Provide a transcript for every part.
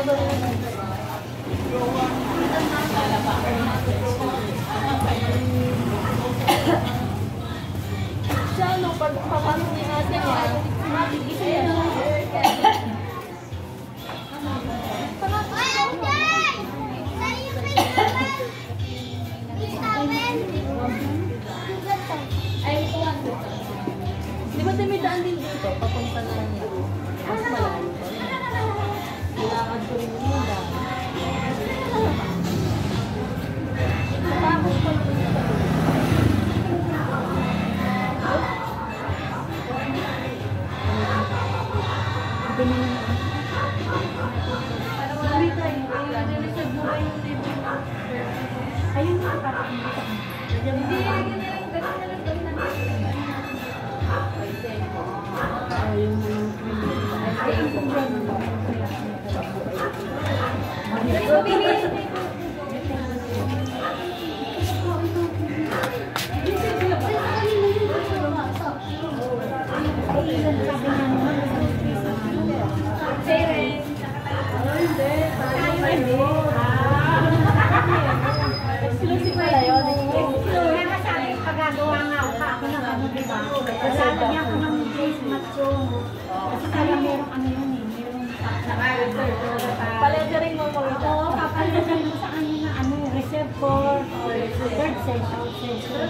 Siya, no, pag papasok niya natin yan, makikita yan. Di ba may daan din dito? Papunta na lang yan. Mas malayo pa. Kailangan ko rin yung daan. Napakot pa rin ito. Dumi na naman. Dumi tayo. Nilisag mo ba yung libre? Ayun nga, parang dito. Hindi, ganyan lang. Ganyan lang. Ayun mo yung exclusive pala yun. Kaya masabi, pagagawa nga ako ng ano, diba? Lalagyan ko ng face mask yung... Kasi kaya merong ano yun eh, merong... Palagaring mo mo ito? Oo, papalagaring mo sa ano na ano, reserve for third session.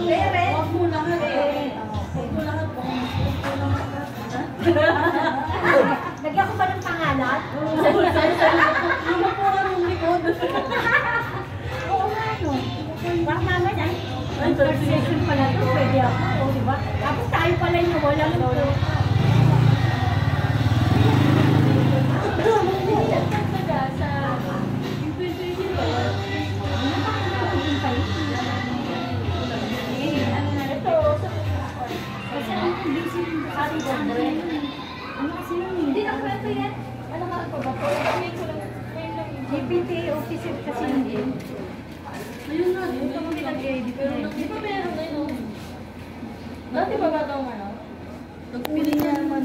Huwag mo lahat eh. Huwag mo lahat po. Lagyan ko ba ng pangalan? Ano po ang likod? Oo nga no. Baka mamaya, ang third session pala ito, pwede ako, o diba? Tapos tayo pala yung walang lolo. GPT officer kasi yun. Ayun na, yun pa kami nag-edit. Pero di ba meron na yun? Dati ba ba ito ang ano? Nagpili niya naman